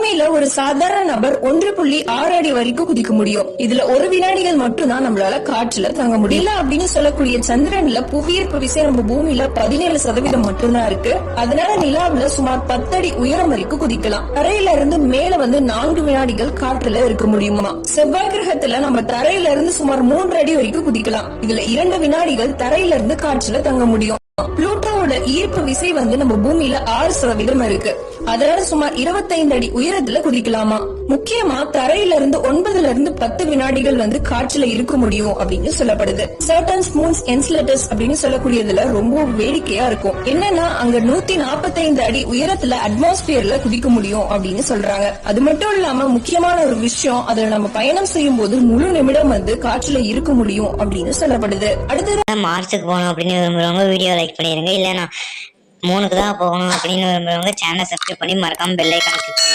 பூமியில ஒரு சாதாரண நபர் 1.6 அடி வரைக்கும் குதிக்க முடியும். இதுல ஒரு வினாடிகள் மட்டும் தான் நம்மளால காற்றுல தங்க முடியும். இல்ல அப்படின்னு சொல்லக்கூடிய சந்திரன்ல புவியீர்ப்பு விசை நம்ம பூமியில 17% மட்டும்தான் இருக்கு. அதனால நிலாவுல சுமார் 10 அடி உயரம் வரைக்கும் குதிக்கலாம். தரையில இருந்து மேல 4 வினாடிகள் காற்றுல இருக்க முடியுமா? செவ்வாய் கிரகத்துல நம்ம தரையில இருந்து சுமார் 3 அடி வரைக்கும் குதிக்கலாம். இதுல 2 வினாடிகள் தரையில இருந்து காற்றுல தங்க முடியும். புளூட்டோவோட ஈர்ப்பு விசை நம்ம பூமியில 6% இருக்கு. அதனால சுமார் 25 அடி உயரத்துல குதிக்கலாமா? முக்கியமா தரையில இருந்து 9ல இருந்து 10 வினாடிகள் காற்றுல இருக்க முடியும் அப்படின்னு சொல்லப்படுது. சர்டன் மூன்ஸ் என்ஸ்லெட்டர்ஸ் அப்படின்னு சொல்லக்கூடியதுல ரொம்ப வேடிக்கையா இருக்கும். என்னன்னா அங்க 145 அடி உயரத்துல அட்மாஸ்பியர்ல குதிக்க முடியும் அப்படின்னு சொல்றாங்க. அது மட்டும் இல்லாம முக்கியமான ஒரு விஷயம், அதுல நம்ம பயணம் செய்யும் போது முழு நிமிடம் காற்றுல இருக்க முடியும் அப்படின்னு சொல்லப்படுது. அடுத்தது மார்ச்சுக்கு போகணும் அப்படின்னு விரும்புறவங்க வீடியோ லைக் பண்ணிருங்க. இல்ல நான் 3க்கு தான் போகணும் அப்படின்னு விரும்புறவங்க சேனல் சப்ஸ்கிரைப் பண்ணி மறக்காம பெல் ஐகான் கிளிக் பண்ணுங்க.